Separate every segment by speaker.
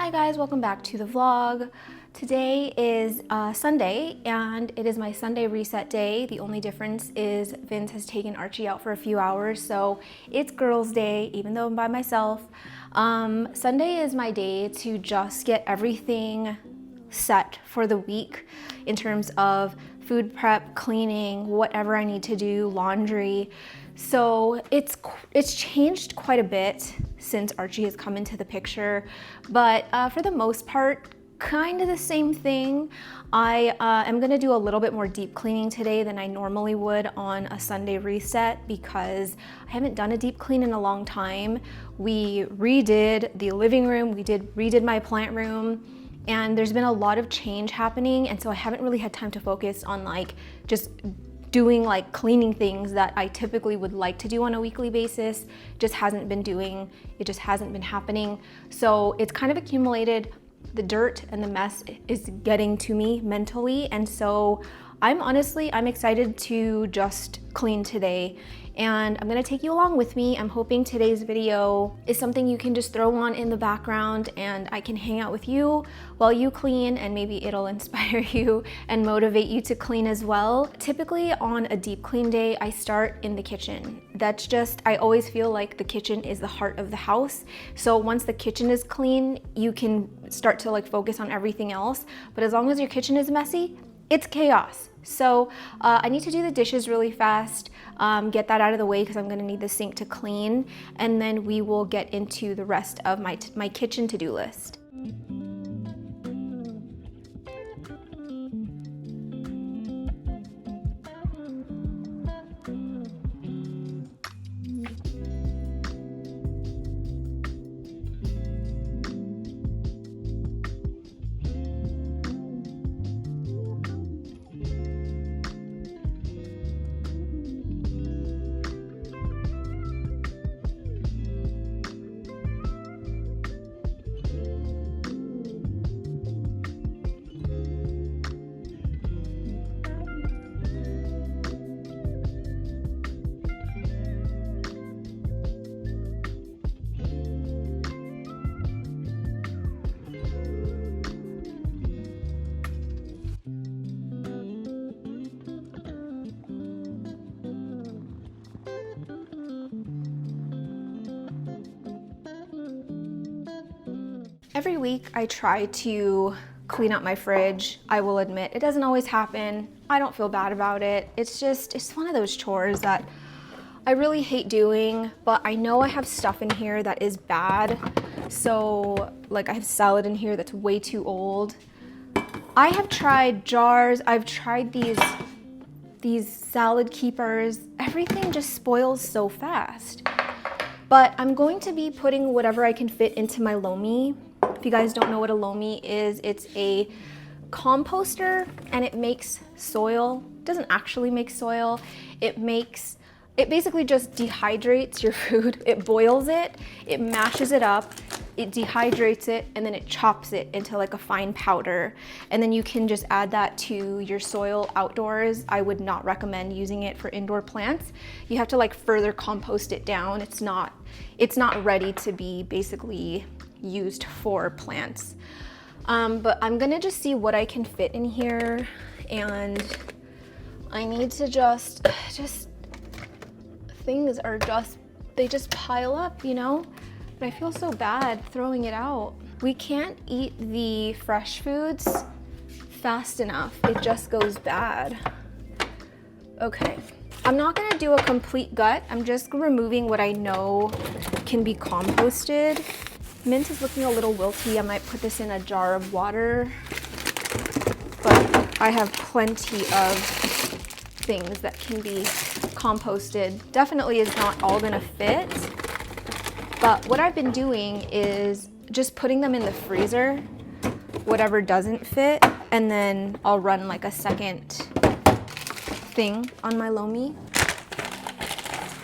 Speaker 1: Hi guys, welcome back to the vlog. Today is Sunday and it is my Sunday reset day. The only difference is Vince has taken Archie out for a few hours, so it's girls' day even though I'm by myself. Sunday is my day to just get everything set for the week in terms of food prep, cleaning, whatever I need to do, laundry. So it's changed quite a bit since Archie has come into the picture, but for the most part, kind of the same thing. I am gonna do a little bit more deep cleaning today than I normally would on a Sunday reset because I haven't done a deep clean in a long time. We redid the living room, we redid my plant room, and there's been a lot of change happening, and so I haven't really had time to focus on just doing cleaning things that I typically would like to do on a weekly basis. It just hasn't been happening. So it's kind of accumulated. The dirt and the mess is getting to me mentally, and so I'm excited to just clean today, and I'm gonna take you along with me. I'm hoping today's video is something you can just throw on in the background and I can hang out with you while you clean, and maybe it'll inspire you and motivate you to clean as well. Typically on a deep clean day, I start in the kitchen. I always feel like the kitchen is the heart of the house. So once the kitchen is clean, you can start to focus on everything else. But as long as your kitchen is messy, it's chaos. So I need to do the dishes really fast, get that out of the way because I'm gonna need the sink to clean, and then we will get into the rest of my kitchen to-do list. Every week I try to clean up my fridge. I will admit it doesn't always happen. I don't feel bad about it. It's one of those chores that I really hate doing, but I know I have stuff in here that is bad. So I have salad in here that's way too old. I have tried jars, I've tried these salad keepers. Everything just spoils so fast. But I'm going to be putting whatever I can fit into my Lomi. If you guys don't know what a Lomi is, it's a composter and it makes soil. It doesn't actually make soil. It basically just dehydrates your food. It boils it, it mashes it up, it dehydrates it, and then it chops it into a fine powder. And then you can just add that to your soil outdoors. I would not recommend using it for indoor plants. You have to further compost it down. It's not ready to be basically used for plants. But I'm gonna just see what I can fit in here, and I need to things are they just pile up, But I feel so bad throwing it out. We can't eat the fresh foods fast enough. It just goes bad. Okay, I'm not gonna do a complete gut. I'm just removing what I know can be composted. Mint is looking a little wilty. I might put this in a jar of water, but I have plenty of things that can be composted. Definitely is not all gonna fit, but what I've been doing is just putting them in the freezer, whatever doesn't fit, and then I'll run a second thing on my Lomi.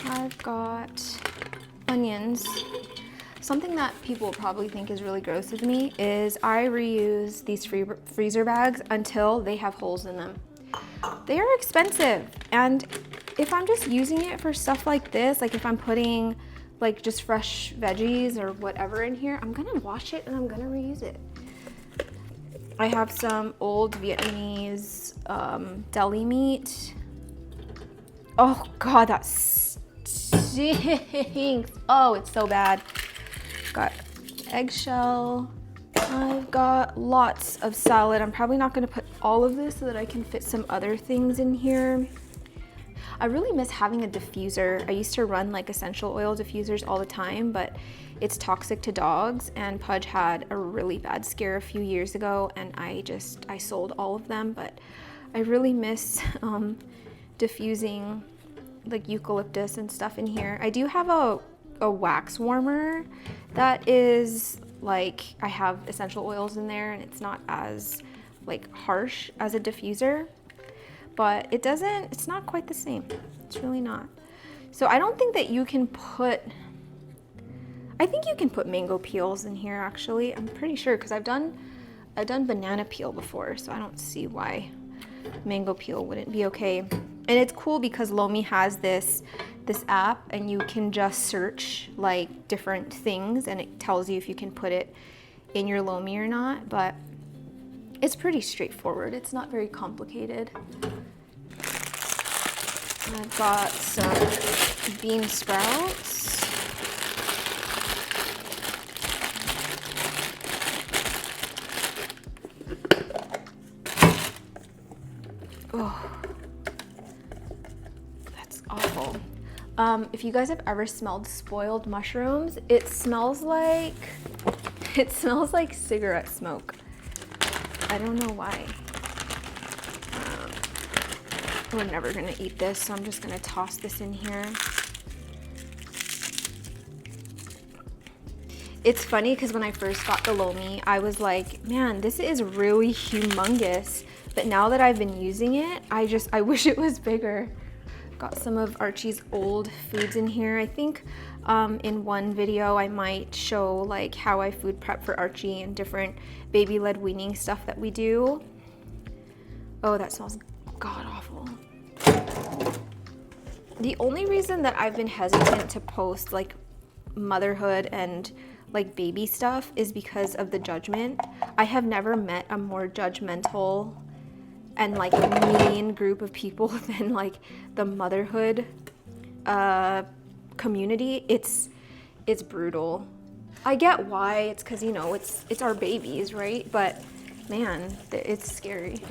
Speaker 1: I've got onions. Something that people will probably think is really gross with me is I reuse these freezer bags until they have holes in them. They are expensive, and if I'm just using it for stuff like this, if I'm putting like just fresh veggies or whatever in here. I'm gonna wash it and I'm gonna reuse it. I have some old Vietnamese deli meat. Oh God, that stinks. Oh, it's so bad. Got eggshell. I've got lots of salad. I'm probably not gonna put all of this so that I can fit some other things in here. I really miss having a diffuser. I used to run like essential oil diffusers all the time, but it's toxic to dogs, and Pudge had a really bad scare a few years ago and I sold all of them, but I really miss diffusing like eucalyptus and stuff in here. I do have a wax warmer that is like, I have essential oils in there and it's not as like harsh as a diffuser, but it's not quite the same. It's really not. So I don't think that you can put, I think you can put mango peels in here actually. I'm pretty sure, because I've done banana peel before, so I don't see why mango peel wouldn't be okay. And it's cool because Lomi has this app and you can just search like different things and it tells you if you can put it in your Lomi or not, but it's pretty straightforward. It's not very complicated. I've got some bean sprouts. Oh, that's awful. If you guys have ever smelled spoiled mushrooms, it smells like cigarette smoke. I don't know why. We're never gonna eat this, so I'm just gonna toss this in here. It's funny because when I first got the Lomi, I was like, man, this is really humongous. But now that I've been using it, I wish it was bigger. Got some of Archie's old foods in here. I think in one video I might show like how I food prep for Archie and different baby-led weaning stuff that we do. Oh, that smells god awful. The only reason that I've been hesitant to post like motherhood and like baby stuff is because of the judgment. I have never met a more judgmental and like mean group of people than like the motherhood community. It's brutal. I get why. It's because, you know, it's our babies, right? But man, it's scary.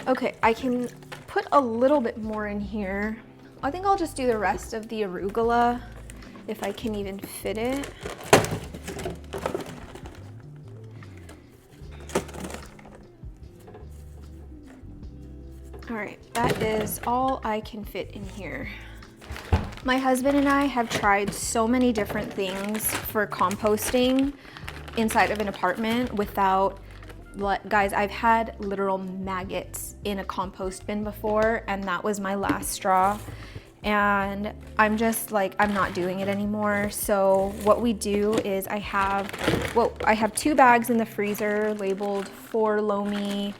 Speaker 1: Okay, I can put a little bit more in here. I think I'll just do the rest of the arugula if I can even fit it. All right, that is all I can fit in here. My husband and I have tried so many different things for composting inside of an apartment without, guys, I've had literal maggots in a compost bin before, and that was my last straw. And I'm just like, I'm not doing it anymore. So what we do is I have 2 bags in the freezer labeled for Lomi.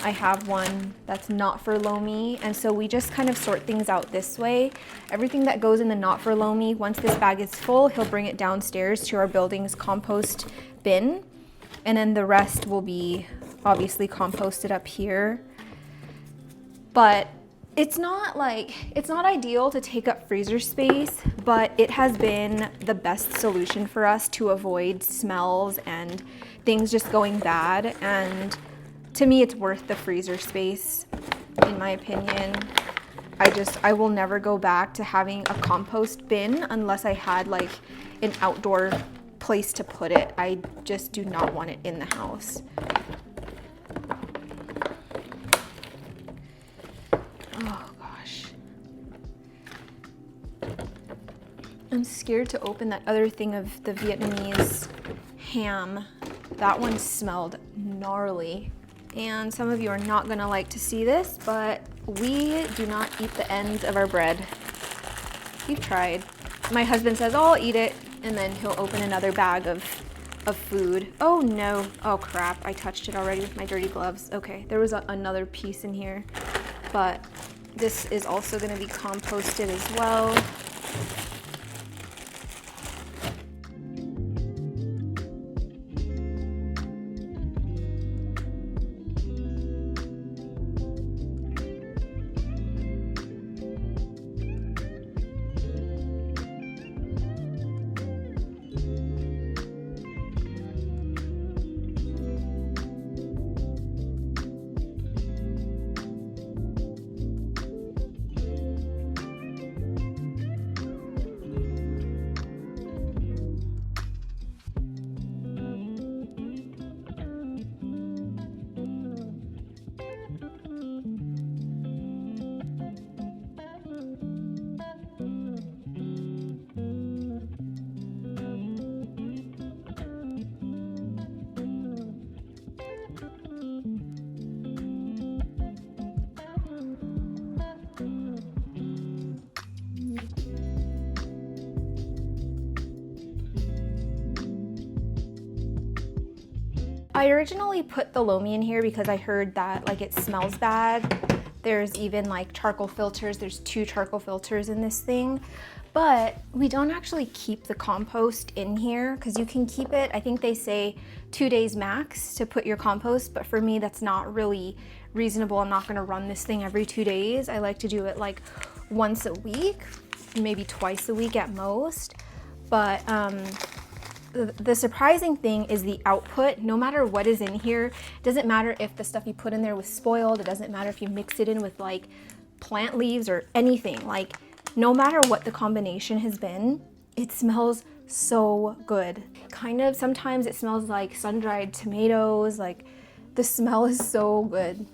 Speaker 1: I have one that's not for Lomi. And so we just kind of sort things out this way. Everything that goes in the not for Lomi, once this bag is full, he'll bring it downstairs to our building's compost bin. And then the rest will be obviously composted up here. But it's not ideal to take up freezer space, but it has been the best solution for us to avoid smells and things just going bad. And to me, it's worth the freezer space, in my opinion. I will never go back to having a compost bin unless I had like an outdoor place to put it. I just do not want it in the house. Oh gosh. I'm scared to open that other thing of the Vietnamese ham. That one smelled gnarly. And some of you are not gonna like to see this, but we do not eat the ends of our bread. We've tried. My husband says, oh, I'll eat it, and then he'll open another bag of food. Oh no, oh crap, I touched it already with my dirty gloves. Okay, there was another piece in here, but this is also gonna be composted as well. I originally put the loamy in here because I heard that like it smells bad. There's even like charcoal filters. There's 2 charcoal filters in this thing. But we don't actually keep the compost in here because you can keep it, I think they say 2 days max to put your compost, but for me that's not really reasonable. I'm not gonna run this thing every 2 days. I like to do it like once a week, maybe twice a week at most. But the surprising thing is the output. No matter what is in here, it doesn't matter if the stuff you put in there was spoiled, it doesn't matter if you mix it in with like plant leaves or anything, like no matter what the combination has been, it smells so good. Kind of, sometimes it smells like sun-dried tomatoes, like the smell is so good.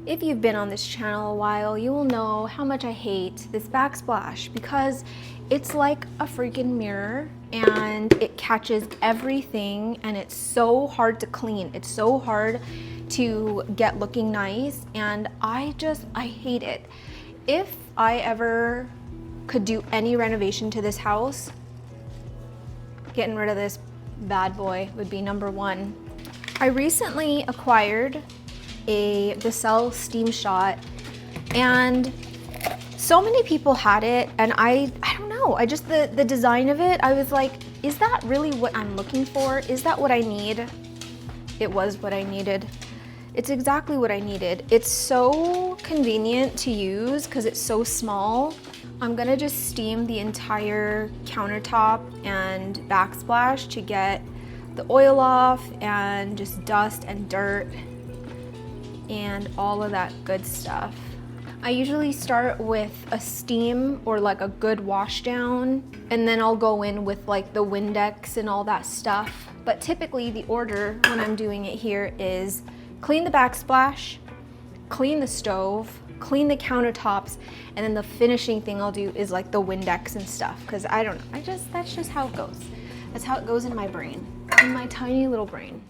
Speaker 1: If you've been on this channel a while, you will know how much I hate this backsplash because it's like a freaking mirror and it catches everything and it's so hard to clean. It's so hard to get looking nice and I hate it. If I ever could do any renovation to this house, getting rid of this bad boy would be number 1. I recently acquired a Becel Steam Shot and so many people had it and I don't know, I just the design of it, I was like, is that really what I'm looking for? Is that what I need? It was what I needed. It's exactly what I needed. It's so convenient to use because it's so small. I'm gonna just steam the entire countertop and backsplash to get the oil off and just dust and dirt and all of that good stuff. I usually start with a steam or like a good wash down and then I'll go in with like the Windex and all that stuff. But typically the order when I'm doing it here is clean the backsplash, clean the stove, clean the countertops, and then the finishing thing I'll do is like the Windex and stuff because I don't know, that's just how it goes. That's how it goes in my brain, in my tiny little brain.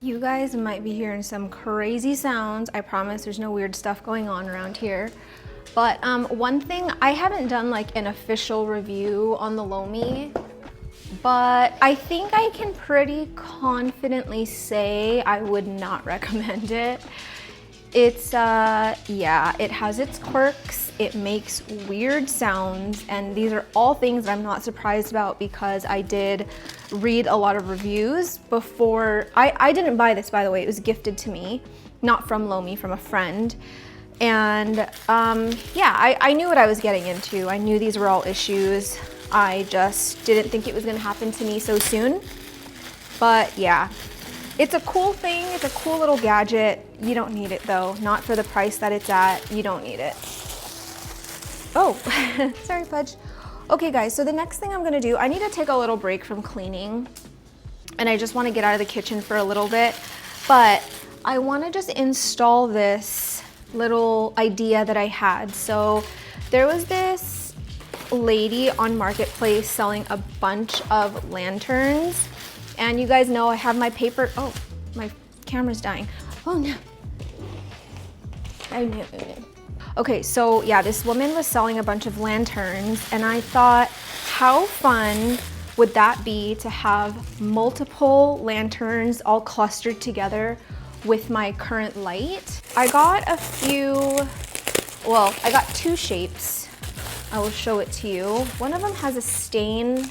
Speaker 1: You guys might be hearing some crazy sounds. I promise there's no weird stuff going on around here. But one thing, I haven't done like an official review on the Lomi, but I think I can pretty confidently say I would not recommend it. It's, yeah, it has its quirks, it makes weird sounds, and these are all things that I'm not surprised about because I did read a lot of reviews before. I didn't buy this, by the way, it was gifted to me, not from Lomi, from a friend. And yeah, I knew what I was getting into. I knew these were all issues. I just didn't think it was gonna happen to me so soon. But yeah. It's a cool thing, it's a cool little gadget. You don't need it though, not for the price that it's at, you don't need it. Oh, sorry Pudge. Okay guys, so the next thing I'm gonna do, I need to take a little break from cleaning and I just wanna get out of the kitchen for a little bit, but I wanna just install this little idea that I had. So there was this lady on Marketplace selling a bunch of lanterns. And you guys know I have my paper, oh, my camera's dying. Oh no. Okay, so yeah, this woman was selling a bunch of lanterns and I thought, how fun would that be to have multiple lanterns all clustered together with my current light? I got a few, well, I got two shapes. I will show it to you. One of them has a stain,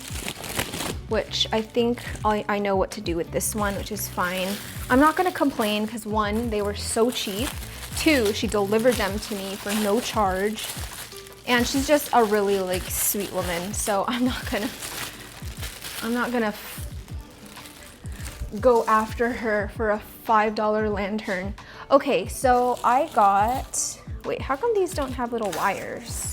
Speaker 1: which I think I know what to do with this one, which is fine. I'm not gonna complain because one, they were so cheap. Two, she delivered them to me for no charge. And she's just a really like sweet woman. So I'm not gonna go after her for a $5 lantern. Okay, so I got, wait, how come these don't have little wires?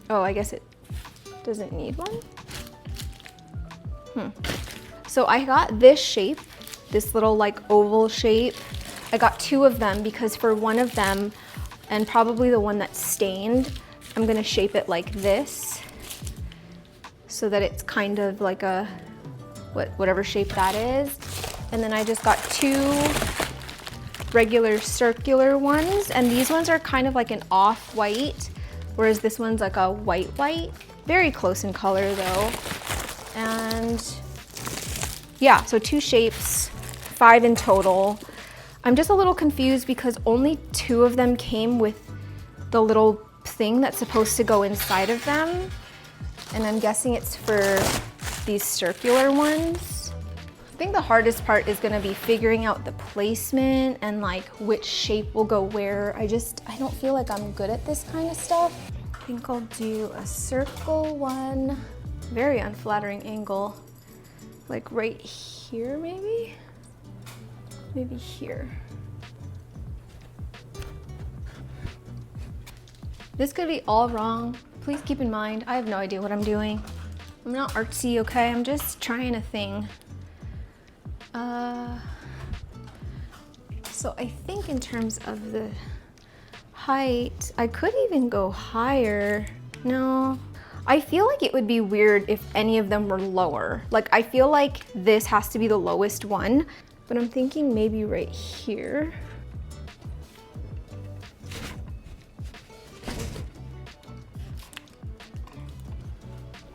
Speaker 1: Oh, I guess it doesn't need one. So I got this shape, this little like oval shape. I got two of them because for one of them, and probably the one that's stained, I'm gonna shape it like this so that it's kind of like a, whatever shape that is. And then I just got two regular circular ones, and these ones are kind of like an off-white, whereas this one's like a white. Very close in color though. And yeah, so two shapes, 5 in total. I'm just a little confused because only 2 of them came with the little thing that's supposed to go inside of them. And I'm guessing it's for these circular ones. I think the hardest part is gonna be figuring out the placement and like which shape will go where. I don't feel like I'm good at this kind of stuff. I think I'll do a circle one. Very unflattering angle. Like right here maybe? Maybe here. This could be all wrong. Please keep in mind, I have no idea what I'm doing. I'm not artsy, okay? I'm just trying a thing. So I think in terms of the height, I could even go higher. No, I feel like it would be weird if any of them were lower. Like I feel like this has to be the lowest one, but I'm thinking maybe right here.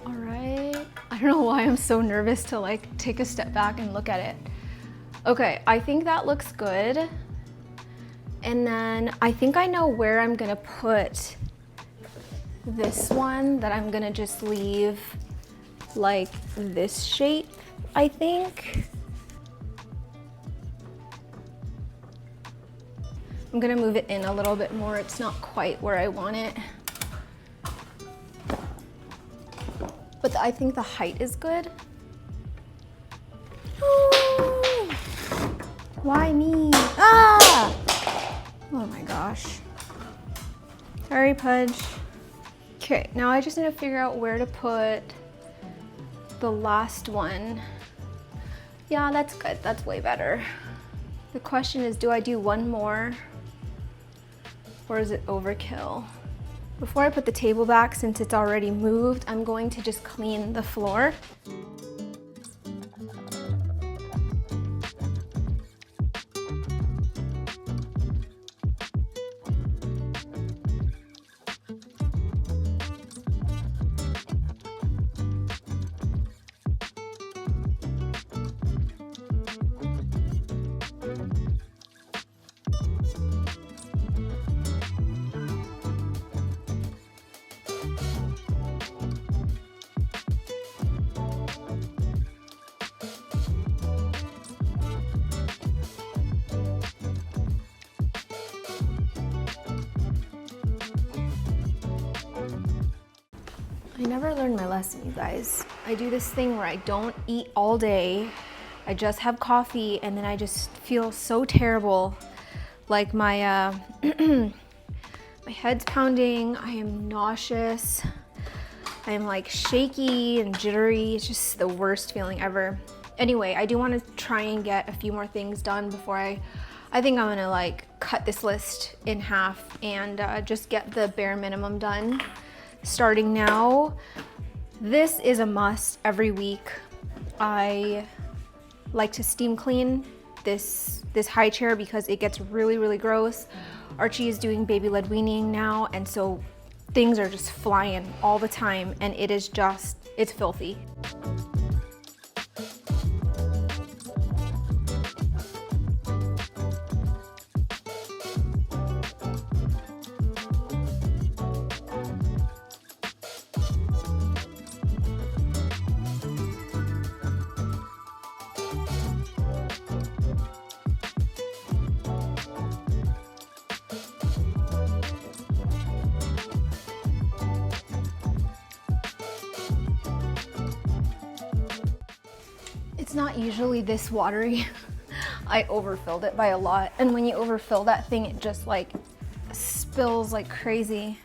Speaker 1: All right, I don't know why I'm so nervous to like take a step back and look at it. Okay, I think that looks good. And then I think I know where I'm gonna put this one that I'm gonna just leave like this shape, I think. I'm gonna move it in a little bit more. It's not quite where I want it. But I think the height is good. Ooh, why me? Ah! Oh my gosh. Sorry, Pudge. Okay, now I just need to figure out where to put the last one. Yeah, that's good. That's way better. The question is, do I do one more or is it overkill? Before I put the table back, since it's already moved, I'm going to just clean the floor. I never learned my lesson, you guys. I do this thing where I don't eat all day. I just have coffee and then I just feel so terrible. Like my my head's pounding, I am nauseous, I am like shaky and jittery. It's just the worst feeling ever. Anyway, I do want to try and get a few more things done before I think I'm gonna like cut this list in half and just get the bare minimum done. Starting now, this is a must every week. I like to steam clean this high chair because it gets really, really gross. Archie is doing baby-led weaning now, and so things are just flying all the time, and it's filthy. It's not usually this watery. I overfilled it by a lot. And when you overfill that thing, it just like spills like crazy.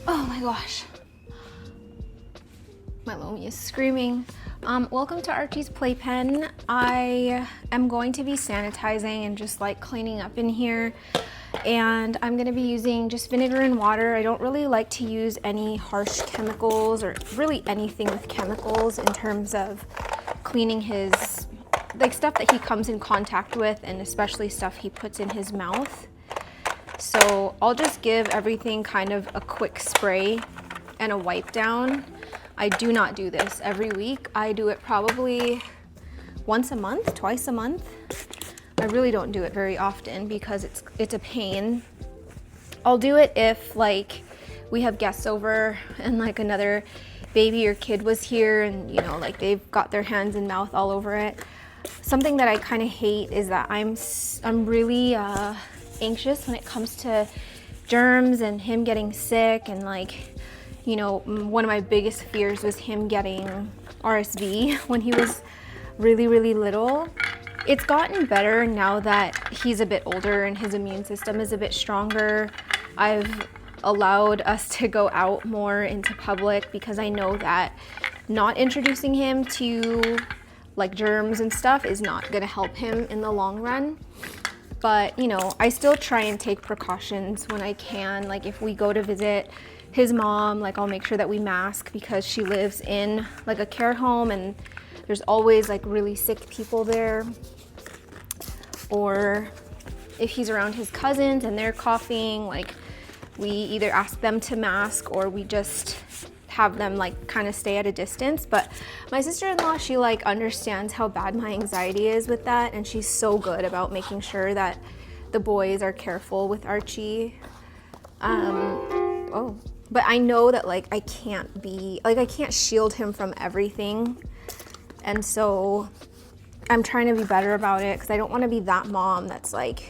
Speaker 1: Oh my gosh. My Lomi is screaming. Welcome to Archie's playpen. I am going to be sanitizing and just like cleaning up in here. And I'm gonna be using just vinegar and water. I don't really like to use any harsh chemicals or really anything with chemicals in terms of cleaning his, like stuff that he comes in contact with, and especially stuff he puts in his mouth. So I'll just give everything kind of a quick spray and a wipe down. I do not do this every week. I do it probably once a month, twice a month. I really don't do it very often because it's a pain. I'll do it if like we have guests over and like another baby or kid was here and you know like they've got their hands and mouth all over it. Something that I kind of hate is that I'm really anxious when it comes to germs and him getting sick, and like, you know, one of my biggest fears was him getting RSV when he was really, really little. It's gotten better now that he's a bit older and his immune system is a bit stronger. I've allowed us to go out more into public because I know that not introducing him to like germs and stuff is not gonna help him in the long run. But you know, I still try and take precautions when I can. Like if we go to visit his mom, like I'll make sure that we mask because she lives in like a care home and there's always like really sick people there. Or if he's around his cousins and they're coughing, like we either ask them to mask or we just have them like kind of stay at a distance. But my sister-in-law, she like understands how bad my anxiety is with that, and she's so good about making sure that the boys are careful with Archie. But I know that like I can't shield him from everything, and so I'm trying to be better about it because I don't want to be that mom that's like,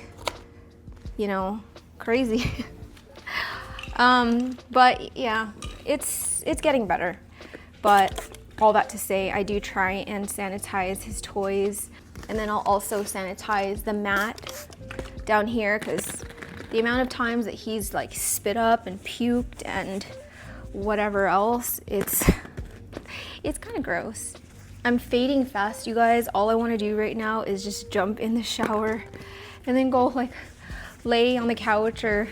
Speaker 1: you know, crazy. But yeah, it's getting better. But all that to say, I do try and sanitize his toys, and then I'll also sanitize the mat down here because the amount of times that he's like spit up and puked and whatever else, it's kind of gross. I'm fading fast, you guys. All I want to do right now is just jump in the shower and then go like lay on the couch or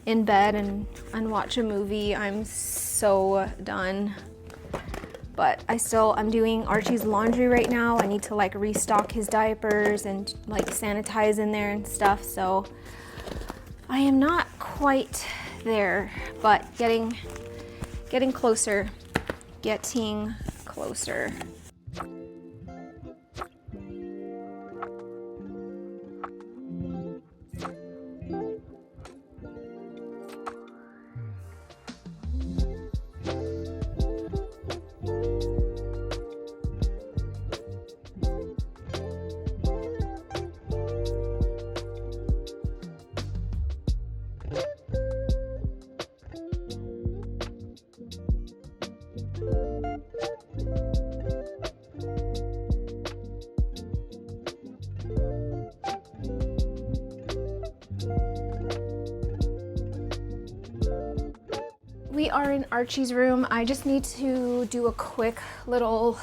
Speaker 1: in bed and watch a movie. I'm so done. But I'm doing Archie's laundry right now. I need to like restock his diapers and like sanitize in there and stuff. So I am not quite there, but getting closer, getting closer. We are in Archie's room. I just need to do a quick little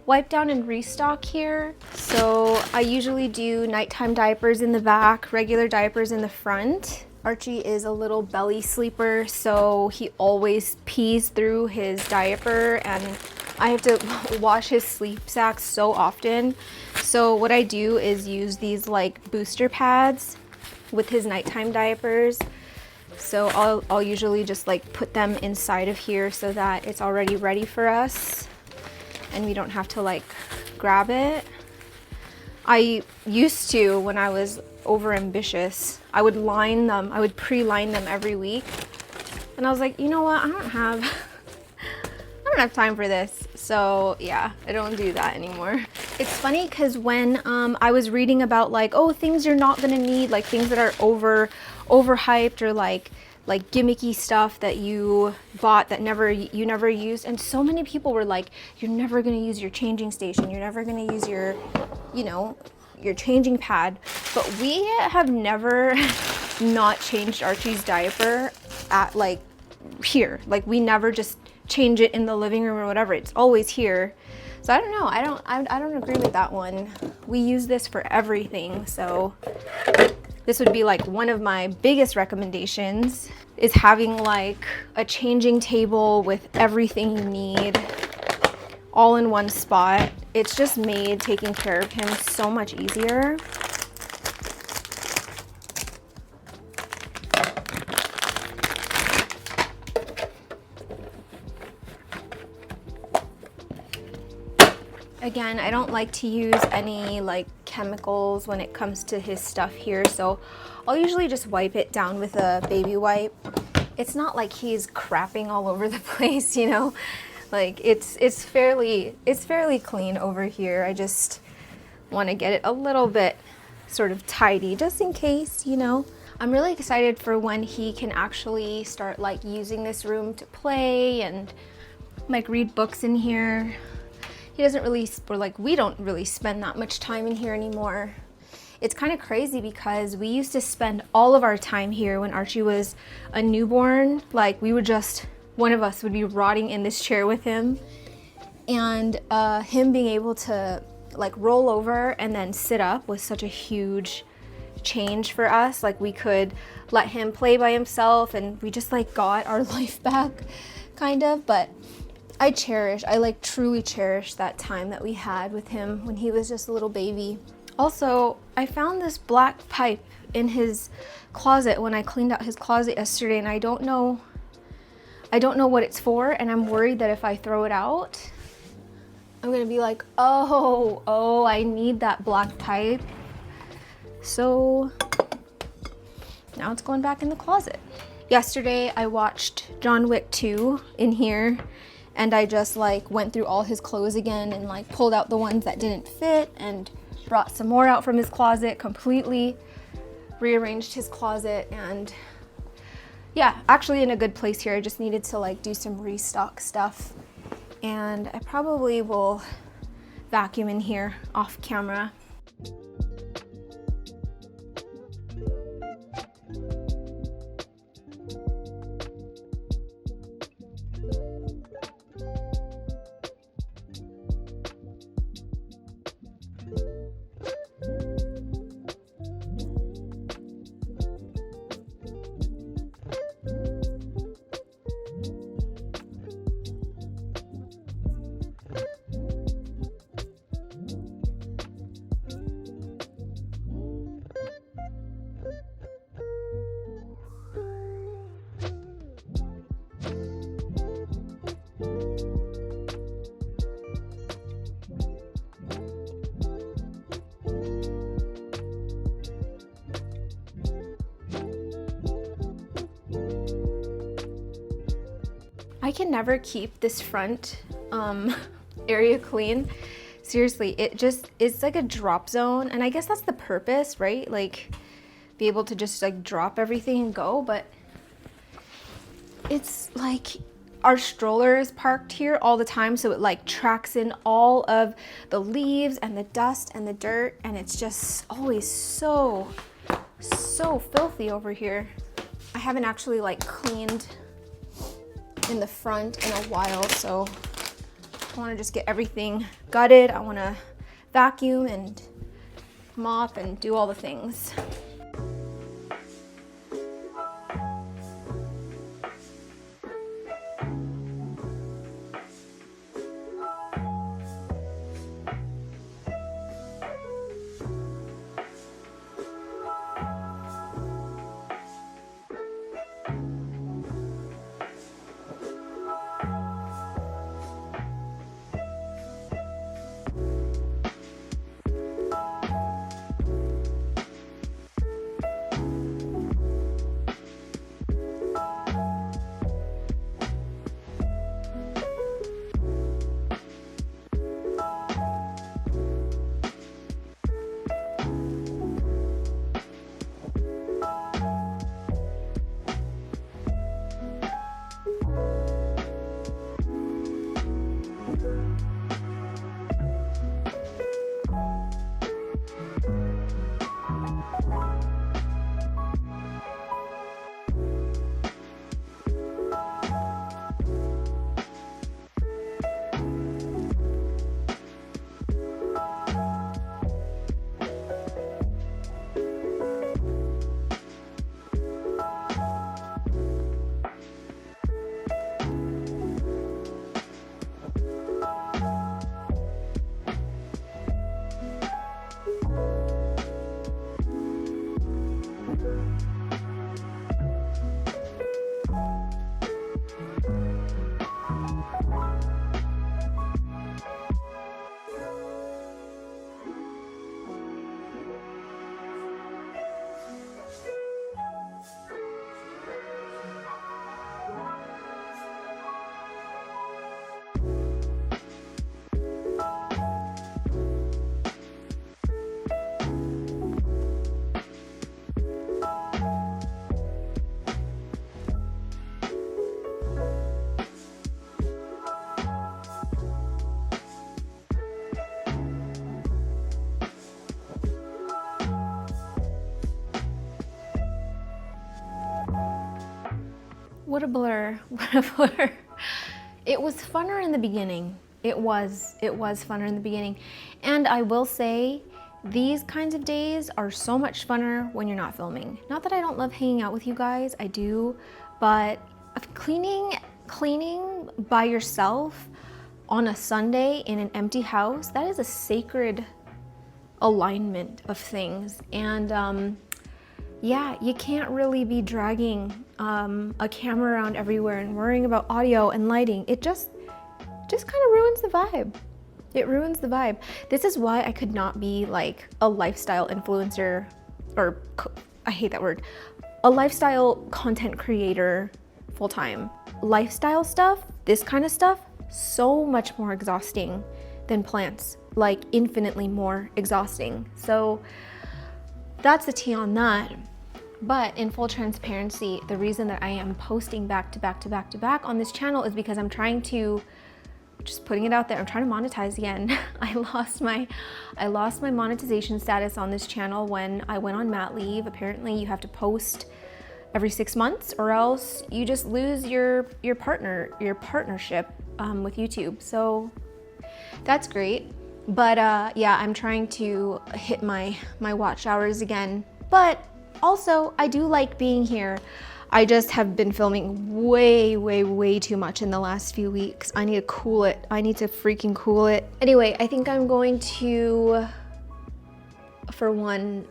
Speaker 1: wipe down and restock here. So I usually do nighttime diapers in the back, regular diapers in the front. Archie is a little belly sleeper, so he always pees through his diaper and I have to wash his sleep sack so often. So what I do is use these like booster pads with his nighttime diapers. So I'll usually just like put them inside of here so that it's already ready for us and we don't have to like grab it. I used to, when I was over ambitious, I would pre-line them every week. And I was like, you know what? I don't have time for this. So yeah, I don't do that anymore. It's funny because when I was reading about like, oh, things you're not gonna need, like things that are overhyped or like gimmicky stuff that you bought that you never used, and so many people were like, you're never gonna use your changing station, you're never gonna use your, you know, your changing pad. But we have never not changed Archie's diaper at like here. Like we never just change it in the living room or whatever. It's always here. So I don't know. I don't agree with that one. We use this for everything. So this would be like one of my biggest recommendations is having like a changing table with everything you need all in one spot. It's just made taking care of him so much easier. Again, I don't like to use any like chemicals when it comes to his stuff here, so I'll usually just wipe it down with a baby wipe. It's not like he's crapping all over the place, you know? Like it's fairly clean over here. I just want to get it a little bit sort of tidy just in case, you know. I'm really excited for when he can actually start like using this room to play and like read books in here. he doesn't really, or like we don't really spend that much time in here anymore. It's kind of crazy because we used to spend all of our time here when Archie was a newborn. Like we would just, one of us would be rotting in this chair with him, and him being able to like roll over and then sit up was such a huge change for us. Like we could let him play by himself and we just like got our life back kind of. But I like truly cherish that time that we had with him when he was just a little baby. Also, I found this black pipe in his closet when I cleaned out his closet yesterday, and I don't know what it's for, and I'm worried that if I throw it out, I'm gonna be like, oh, I need that black pipe. So now it's going back in the closet. Yesterday I watched John Wick 2 in here, and I just like went through all his clothes again and like pulled out the ones that didn't fit and brought some more out from his closet, completely rearranged his closet, and yeah, actually in a good place here. I just needed to like do some restock stuff, and I probably will vacuum in here off camera. I can never keep this front area clean. Seriously, it's like a drop zone, and I guess that's the purpose, right? Like be able to just like drop everything and go, but it's like our stroller is parked here all the time, so it like tracks in all of the leaves and the dust and the dirt, and it's just always so filthy over here. I haven't actually like cleaned in the front in a while, so I want to just get everything gutted. I want to vacuum and mop and do all the things. What a blur, what a blur. It was funner in the beginning. It was funner in the beginning. And I will say, these kinds of days are so much funner when you're not filming. Not that I don't love hanging out with you guys, I do, but cleaning by yourself on a Sunday in an empty house, that is a sacred alignment of things. And yeah, you can't really be dragging a camera around everywhere and worrying about audio and lighting. It just kind of ruins the vibe. It ruins the vibe. This is why I could not be like a lifestyle influencer, or I hate that word, a lifestyle content creator full-time. Lifestyle stuff, this kind of stuff, so much more exhausting than plants, like infinitely more exhausting. So that's the tea on that. But in full transparency, the reason that I am posting back to back on this channel is because I'm trying to, just putting it out there, I'm trying to monetize again. I lost my monetization status on this channel when I went on mat leave. Apparently you have to post every 6 months or else you just lose your partnership with YouTube. So that's great. But yeah, I'm trying to hit my watch hours again. But also, I do like being here. I just have been filming way too much in the last few weeks. I need to cool it. I need to freaking cool it. Anyway, I think I'm going to, for one,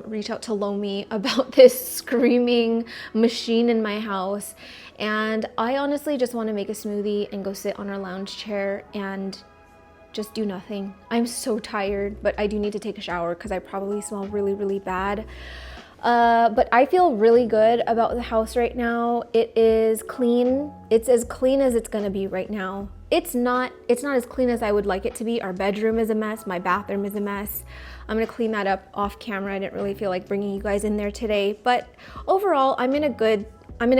Speaker 1: reach out to Lomi about this screaming machine in my house. And I honestly just want to make a smoothie and go sit on our lounge chair and just do nothing. I'm so tired, but I do need to take a shower because I probably smell really bad. But I feel really good about the house right now. It is clean. It's as clean as it's gonna be right now. It's not as clean as I would like it to be. Our bedroom is a mess. My bathroom is a mess. I'm gonna clean that up off camera. I didn't really feel like bringing you guys in there today, but overall, I'm in a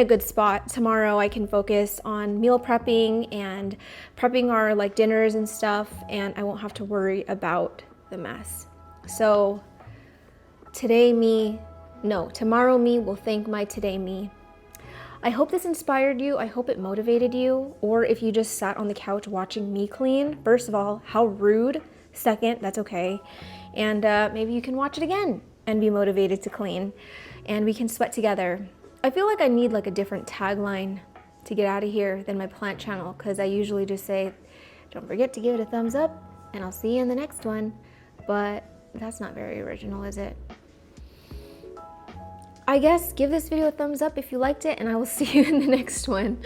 Speaker 1: good spot. Tomorrow I can focus on meal prepping and prepping our like dinners and stuff, and I won't have to worry about the mess. So tomorrow me will thank my today me. I hope this inspired you. I hope it motivated you. Or if you just sat on the couch watching me clean, first of all, how rude. Second, that's okay. And maybe you can watch it again and be motivated to clean, and we can sweat together. I feel like I need like a different tagline to get out of here than my plant channel, because I usually just say, don't forget to give it a thumbs up and I'll see you in the next one. But that's not very original, is it? I guess give this video a thumbs up if you liked it, and I will see you in the next one.